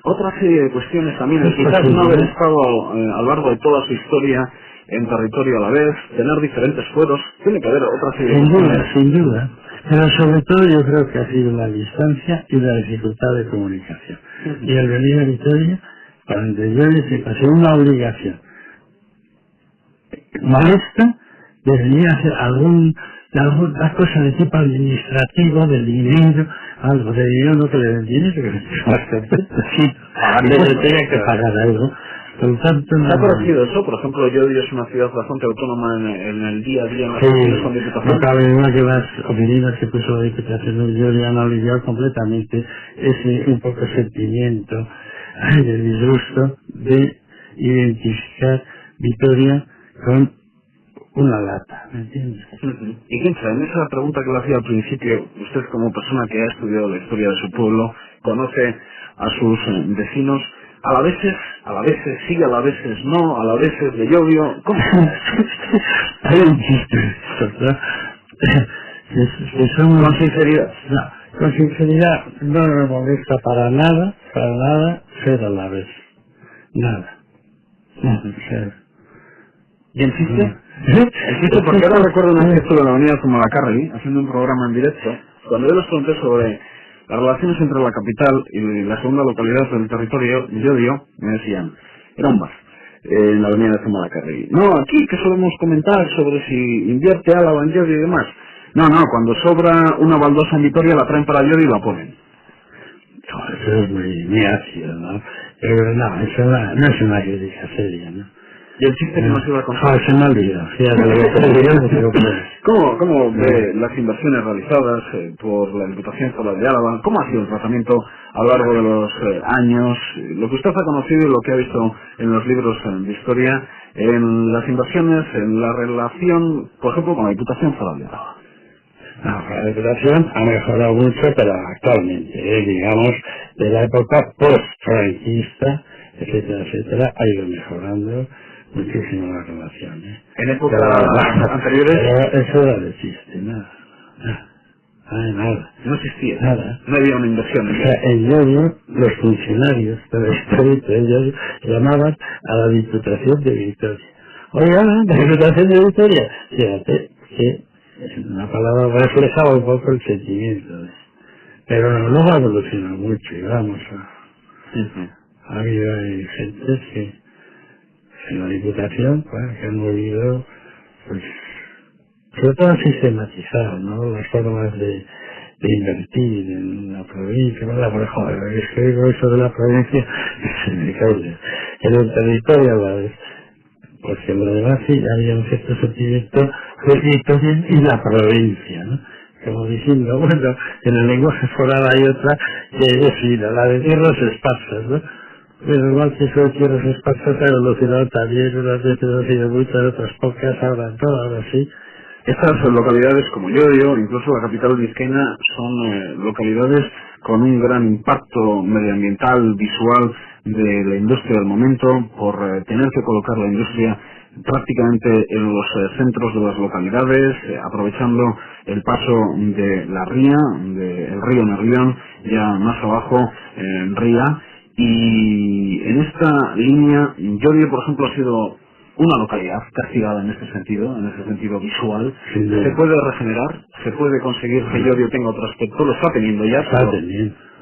Otra serie de cuestiones también, quizás no haber estado a lo largo de toda su historia en territorio a la vez, tener diferentes fueros, tiene que haber otra serie de cuestiones. Sin duda, pero sobre todo yo creo que ha sido la distancia y la dificultad de comunicación. Y el venir a Vitoria, para entre yo y se pasó una obligación molesta de venir a hacer alguna cosa de tipo administrativo, de dinero, algo de dinero, que le den dinero, que le tenga que pagar algo. Por lo tanto, ¿se ha corregido eso? Por ejemplo, Llodio es una ciudad bastante autónoma en el día a día en las sí, con Diputación. No cabe duda que las oficinas que puso la Diputación de Llodio han aliviado completamente ese un poco sentimiento del disgusto de identificar Vitoria con una lata, ¿me entiendes? Y Quincha, en esa pregunta que le hacía al principio, usted como persona que ha estudiado la historia de su pueblo, conoce a sus vecinos, a la veces sí, a la veces no, a la veces de Llodio, ¿cómo? Hay un chiste, ¿verdad? Con sinceridad. No, con sinceridad no me molesta para nada ser a la vez. Nada. Ser. ¿Y el chiste? Porque ahora recuerdo una vez que estuve en la avenida Zumalacárregui, haciendo un programa en directo, cuando yo les pregunté sobre las relaciones entre la capital y la segunda localidad del territorio, Llodio, me decían, era un bar, en la avenida de Zumalacárregui. No, aquí que solemos comentar sobre si invierte Álava en Llodio y demás. No, cuando sobra una baldosa en Vitoria la traen para Llodio y la ponen. No, eso es muy ácido, ¿no? Pero no, eso no es una crítica seria, ¿no? ¿Y el chiste que nos iba a contar? Se me olvidó. ¿Cómo ve las inversiones realizadas por la Diputación Foral de Álava? ¿Cómo ha sido el tratamiento a lo largo de los años? Lo que usted ha conocido y lo que ha visto en los libros de historia, en las inversiones, en la relación, por ejemplo, con la Diputación Foral de Álava. No, la Diputación ha mejorado mucho, pero actualmente, digamos, de la época post-franquista, etcétera, ha ido mejorando muchísimo las relaciones. En épocas anteriores... Pero eso era de chiste, nada. No existía. Nada. No había una inversión. O sea, en Llodio, los funcionarios de la historia de Llodio llamaban a la Diputación de Vitoria. Oiga, la Diputación de Vitoria. Fíjate que una palabra reflejaba un poco el sentimiento. Pero no ha evolucionado mucho, y vamos a... Ha habido gentes que en la Diputación, pues, que han movido, pues, sobre todo sistematizar, ¿no? Las formas de invertir en la provincia, ¿verdad? Por ejemplo, es que digo eso de la provincia, se me cae. En el territorio a la vez, porque en lo demás sí había un cierto sentimiento de Vitoria y la provincia, ¿no? Como diciendo, bueno, en el lenguaje foral hay otra que es decir, la de tierras esparsas, ¿no? Pero igual que soy tierras esparsas, ha evolucionado también, unas veces han sido muchas, otras pocas, ahora todas así. Estas localidades, como yo digo, incluso la capital vizcaína, son localidades con un gran impacto medioambiental, visual, de la industria del momento, por tener que colocar la industria prácticamente en los centros de las localidades, aprovechando el paso de la ría, del río Nervión, ya más abajo, en Ría, y en esta línea, Llodio, por ejemplo, ha sido una localidad castigada en ese sentido visual. Sí, ¿Se puede regenerar? ¿Se puede conseguir que Llodio tenga otro aspecto? Lo está teniendo ya.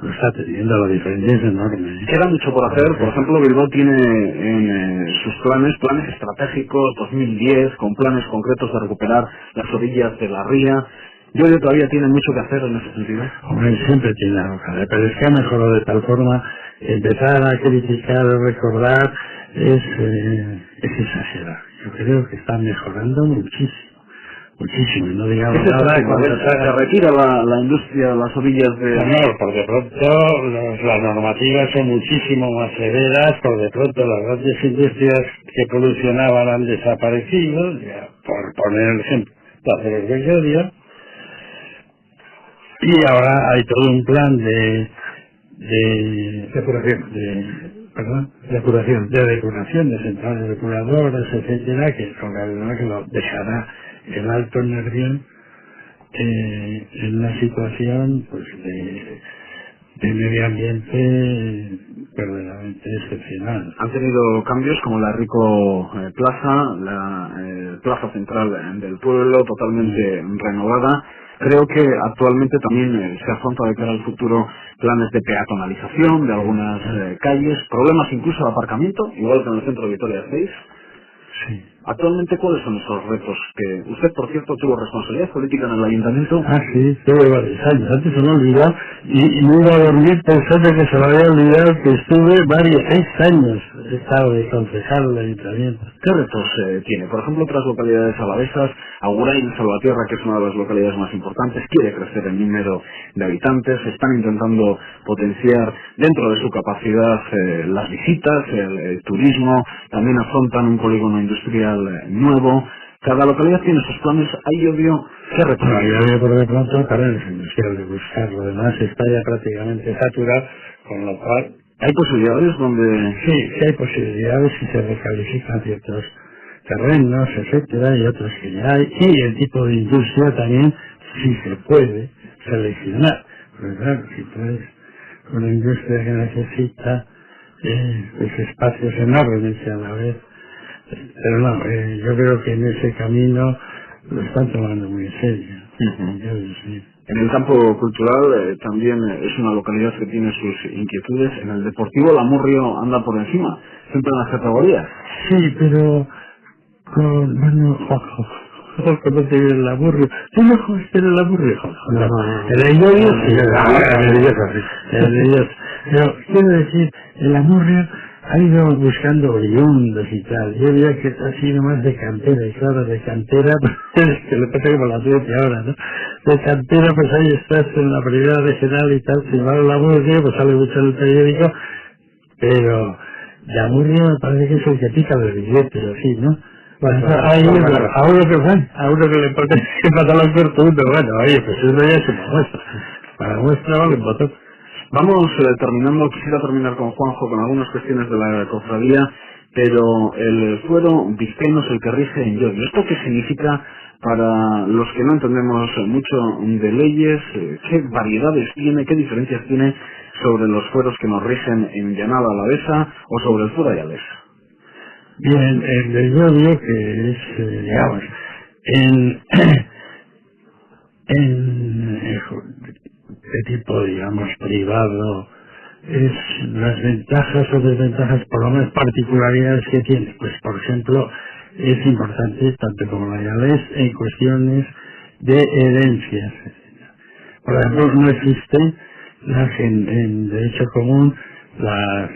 Lo está teniendo, la diferencia es enorme. Queda mucho por hacer. Por ejemplo, Bilbao tiene en sus planes estratégicos 2010, con planes concretos de recuperar las orillas de la ría. Llodio todavía tiene mucho que hacer en ese sentido. Hombre, siempre tiene algo que hacer, pero es que ha mejorado de tal forma, empezar a criticar o recordar es exagerar. Yo creo que está mejorando muchísimo. muchísimo, y no digamos ¿Qué se nada hace? cuando ¿Se retira la industria a las orillas de...? No, por de pronto las normativas son muchísimo más severas, por de pronto las grandes industrias que polucionaban han desaparecido, ya, por poner el ejemplo, Placeres de Llodio, y ahora hay todo un plan de depuración, de depuración, de centrales depuradoras, etcétera, que lo dejará el Alto Nervión en una situación pues de medio ambiente verdaderamente excepcional. Han tenido cambios como la Rico Plaza, la plaza central del pueblo, totalmente renovada. Creo que actualmente también se afronta de cara al futuro planes de peatonalización de algunas calles, problemas incluso de aparcamiento, igual que en el centro de Vitoria-Gasteiz. Sí. Actualmente, ¿cuáles son esos retos que usted, por cierto, tuvo responsabilidad política en el ayuntamiento? Ah, sí, tuve varios años. Antes se me ha olvidado y me iba a dormir pensando que se me había olvidado que estuve 6 años he estado de concejal del ayuntamiento. ¿Qué retos tiene? Por ejemplo, otras localidades alavesas, Agurain, Salvatierra, que es una de las localidades más importantes, quiere crecer el número de habitantes, están intentando potenciar dentro de su capacidad las visitas, el turismo, también afrontan un polígono industrial nuevo. Cada localidad tiene sus planes. Ahí yo veo qué retos. Bueno, yo veo por de pronto carreras industriales de buscar, lo demás está ya prácticamente saturado, con lo cual ¿hay posibilidades donde...? Sí, hay posibilidades si se recalifican ciertos terrenos, etcétera, y otros que ya hay, y el tipo de industria también, si se puede seleccionar. Porque claro, si puedes, una industria que necesita pues espacios enormes a la vez, pero no, yo creo que en ese camino lo están tomando muy en serio. Sí. En el campo cultural también es una localidad que tiene sus inquietudes. En el deportivo Lamurrio anda por encima, siempre en las categorías. Sí, pero bueno, Juanjo, no te viene el Lamurrio. ¿Tú no jugaste en el Lamurrio, Juanjo? No. El Llodio sí. El Llodio. Pero quiero decir, el Lamurrio ha ido buscando oriundos y tal. Yo diría que ha sido más de cantera, y claro, de cantera, pues, que le pasa como la tuya ahora, ¿no? De cantera, pues ahí estás en la primera regional y tal, si va a la Murcia, pues sale mucho en el periódico, pero de Amurrio me parece que es el que pica los billetes, así, ¿no? Bueno, a uno que le pone el pantalón corto, bueno, oye, pues eso ya es una muestra. Para muestra vale un botón. Vamos terminando, quisiera terminar con Juanjo con algunas cuestiones de la cofradía, pero el fuero vizcaíno es el que rige en Llodio. ¿Esto qué significa para los que no entendemos mucho de leyes? ¿Qué variedades tiene, qué diferencias tiene sobre los fueros que nos rigen en Llanada Alavesa o sobre el fuero ayalés? Bien, el de Llodio, que es, digamos, de tipo, digamos, privado, es las ventajas o desventajas, por lo menos particularidades que tiene. Pues, por ejemplo, es importante, tanto como la Ayalés, en cuestiones de herencias. Por ejemplo, no existen en derecho común las...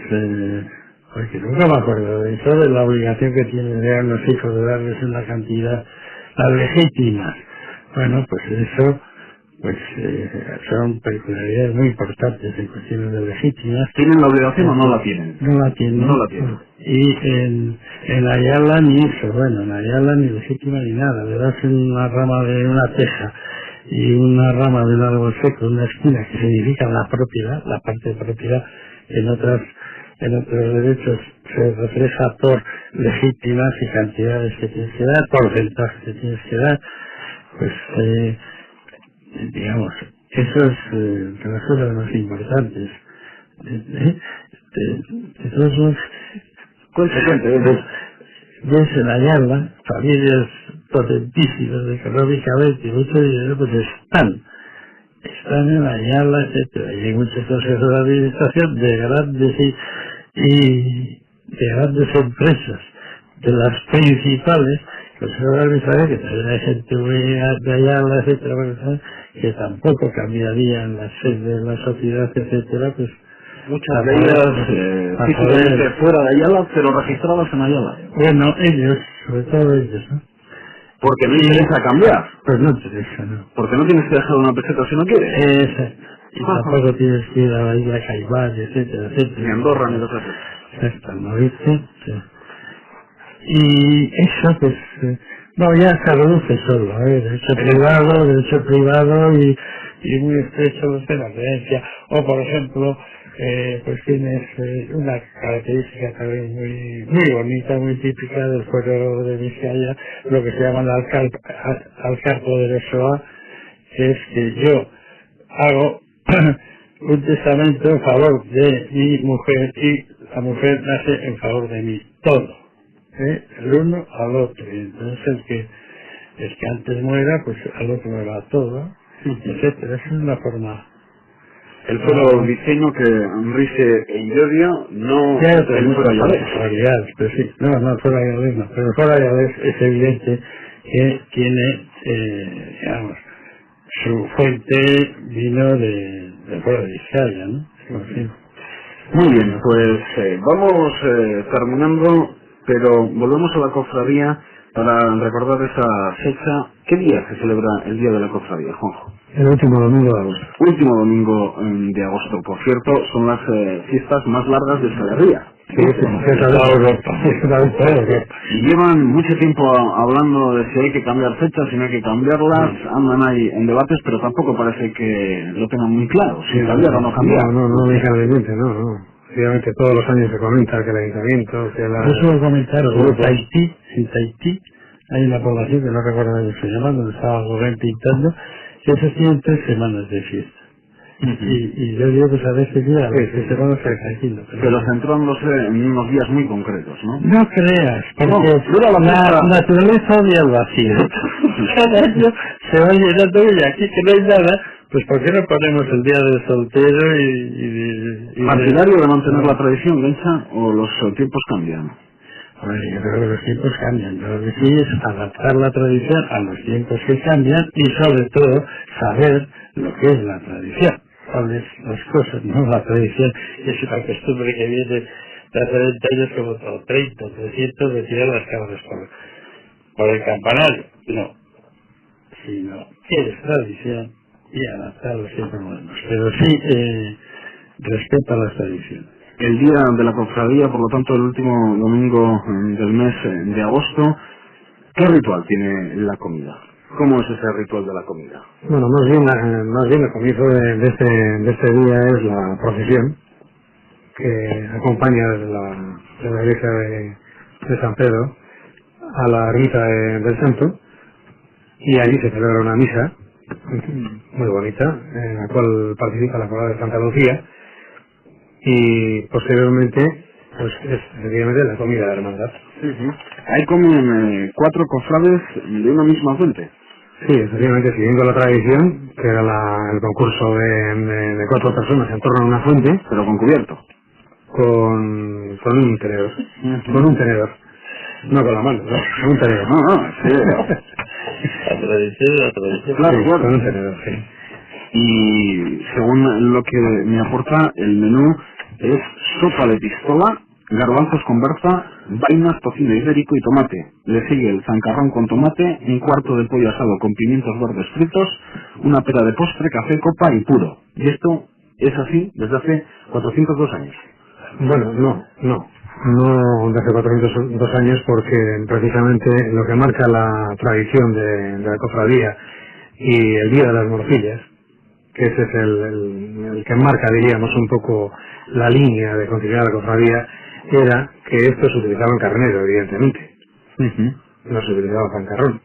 porque nunca me acuerdo de eso, de la obligación que tienen de dar los hijos, de darles una cantidad, las legítimas. Bueno, pues eso... pues son peculiaridades muy importantes en cuestiones de legítimas. ¿Tienen la obligación o no la tienen? No la tienen. No la tienen. Y en Ayala ni eso, bueno, en Ayala ni legítima ni nada. Le das una rama de una teja y una rama de un árbol seco, una esquina, que significa la propiedad, la parte de propiedad, en otros derechos se refleja por legítimas y cantidades que tienes que dar, porcentajes que tienes que dar, pues digamos, eso es de las cosas más importantes. De todos modos, ves en Ayala, familias potentísimas económicamente, mucho dinero, pues están en Ayala, etcétera, y hay muchos consejos de administración de grandes y de grandes empresas, de las principales, consejos de administración, que también hay gente muy de Ayala, etcétera, que tampoco cambiarían la sede de la sociedad, etcétera, pues muchas de ellas físicamente fuera de Ayala, pero registradas en Ayala. Bueno, ellos, sobre todo ellos, ¿no? Porque no interesa cambiar. Pues no interesa, ¿no? Porque no tienes que dejar una peseta si no quieres. Exacto. Y tampoco tienes que ir a la isla Caimán, etcétera, etcétera. Ni Andorra ni cosas así. Exacto, ¿no viste? Sí. Y eso, pues, no, ya se reduce solo, derecho privado y muy estrecho de la creencia. O, por ejemplo, pues tienes una característica también muy bonita, muy típica del fuero de Vizcaya, lo que se llama el alcarpo de Lesoa, que es que yo hago un testamento en favor de mi mujer y la mujer nace en favor de mí, todo, el uno al otro, y entonces el que antes muera, pues al otro me va todo, etcétera. Esa es una forma. El fuero diseño que Enrique e Llodio no Ya el fuero Ayalés, pero sí, no fuera Ayalés, no, pero fuera Ayalés es evidente que tiene, digamos, su fuente vino del fuero de Vizcaya, ¿no? Sí. Muy bien, pues vamos terminando, pero volvemos a la cofradía para recordar esa fecha. ¿Qué día se celebra el Día de la Cofradía, Juanjo? El último domingo de agosto. Último domingo de agosto, por cierto, son las fiestas más largas de Salaverría. Y llevan mucho tiempo hablando de si hay que cambiar fechas, si no hay que cambiarlas, andan ahí en debates, pero tampoco parece que lo tengan muy claro, si cambiar o no cambiar. No me dejan de mente, no. Obviamente todos los años se comenta que el ayuntamiento, que la... Eso lo comentaron, en Tahití, hay una población que no recuerdo cómo se llama, donde estaba Rubén pintando, que se hacían 3 semanas de fiesta. Y yo digo que a veces ya, se van a estar tranquilo. Pero centrándose en unos días muy concretos, ¿no? No creas, porque la naturaleza odia el vacío. Cada año se va llenando y aquí que no hay nada, pues ¿por qué no ponemos el día del soltero y ¿Partidario de mantener la tradición, Gencha, o los tiempos cambian? Bueno, yo creo que los tiempos cambian. Lo que sí es adaptar la tradición a los tiempos que cambian y sobre todo saber lo que es la tradición. Sabes las cosas, no la tradición es una costumbre que viene de hace 20 años como todo, 30, 300 de tirar las cabras por el campanario. No, sino quieres tradición y adaptar a los tiempos modernos. Pero sí respeta las tradiciones. El día de la cofradía, por lo tanto, el último domingo del mes de agosto, ¿qué ritual tiene la comida? ¿Cómo es ese ritual de la comida? Bueno, más bien el comienzo de este día es la procesión que acompaña de la iglesia de San Pedro a la ermita del Santo, y allí se celebra una misa muy bonita en la cual participa la Cofradía de Santa Lucía, y posteriormente pues es efectivamente la comida de hermandad. Ahí comen 4 cofrades de una misma fuente. Sí, efectivamente, siguiendo la tradición, que era el concurso de 4 personas en torno a una fuente, pero con cubierto. Con un tenedor. Con un tenedor. No con la mano, ¿no? Con un tenedor. Sí. La tradición. Claro, con un tenedor, sí. Y según lo que me aporta, el menú es sopa de pistola, garbanzos con berza, vainas, tocino ibérico y tomate. Le sigue el zancarrón con tomate, un cuarto de pollo asado con pimientos verdes fritos, una pera de postre, café, copa y puro. Y esto es así desde hace 402 años. Bueno, no desde hace 402 años, porque precisamente lo que marca la tradición de la cofradía y el Día de las Morcillas, que ese es el que marca, diríamos, un poco la línea de continuidad de la cofradía, era que esto se utilizaba en carnero, evidentemente. No se utilizaba zancarrón.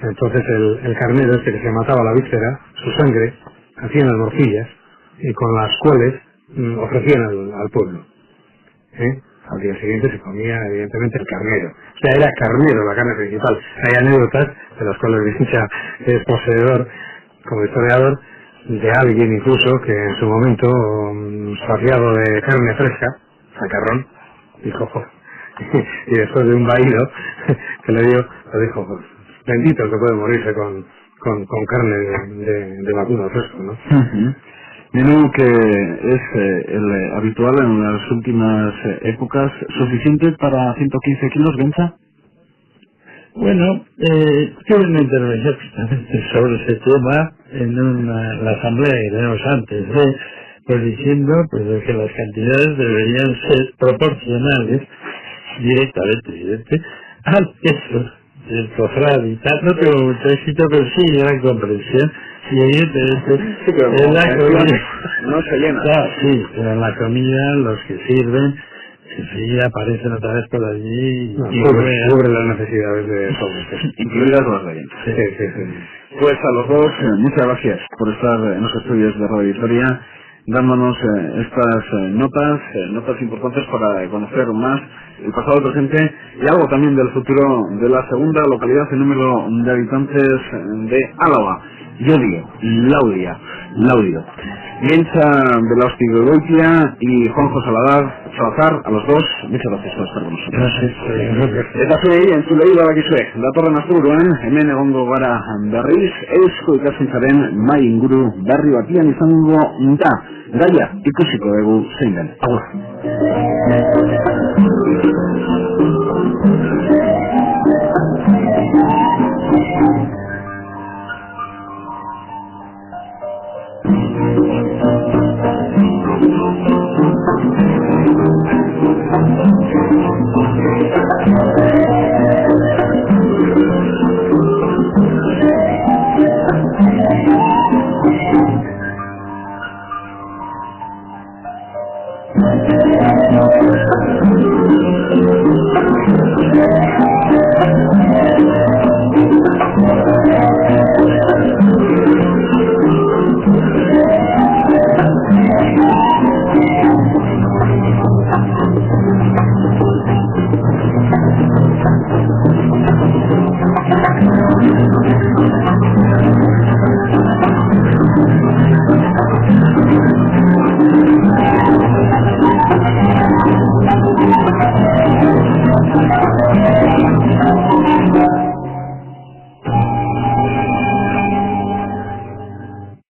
Entonces el carnero este que se mataba a la víspera, su sangre, hacían las morcillas, y con las cuales ofrecían al pueblo. Al día siguiente se comía evidentemente el carnero. O sea, era carnero la carne principal. Hay anécdotas de las cuales Vincha es poseedor, como historiador, de alguien incluso que en su momento, saciado de carne fresca, sacarrón, dijo, y después de un vaído que le dio, le dijo, bendito el que puede morirse con carne de vacuno fresco, ¿no? Menú que es el habitual en las últimas épocas, ¿suficiente para 115 kilos, Gencha? Bueno, tuve una intervención justamente sobre ese tema en la asamblea que tenemos antes, pues diciendo pues que las cantidades deberían ser proporcionales directamente al peso del cofrade y tal. No tengo mucho éxito, pero sí gran comprensión. Y evidentemente sí, pero en la comida no se llena. Claro, sí, pero en la comida los que sirven enseguida aparecen otra vez por allí y cubre las necesidades de todos, incluidas las de ellos. Sí. Pues a los dos, muchas gracias por estar en los estudios de Radio Victoria, dándonos estas notas importantes para conocer más el pasado, presente y algo también del futuro de la segunda localidad en número de habitantes de Álava. Laudio. Lienza Velausti-Goitia y Juanjo Salazar, a los dos, muchas gracias por estar con nosotros. Gracias. Eta zuei, entzulei badakizue, datorren asteburuan, hemen egongo gara berriz, eusko ikaskuntzaren mai inguru berri batian izango da, gaia ikusiko dugu zein den. Agur.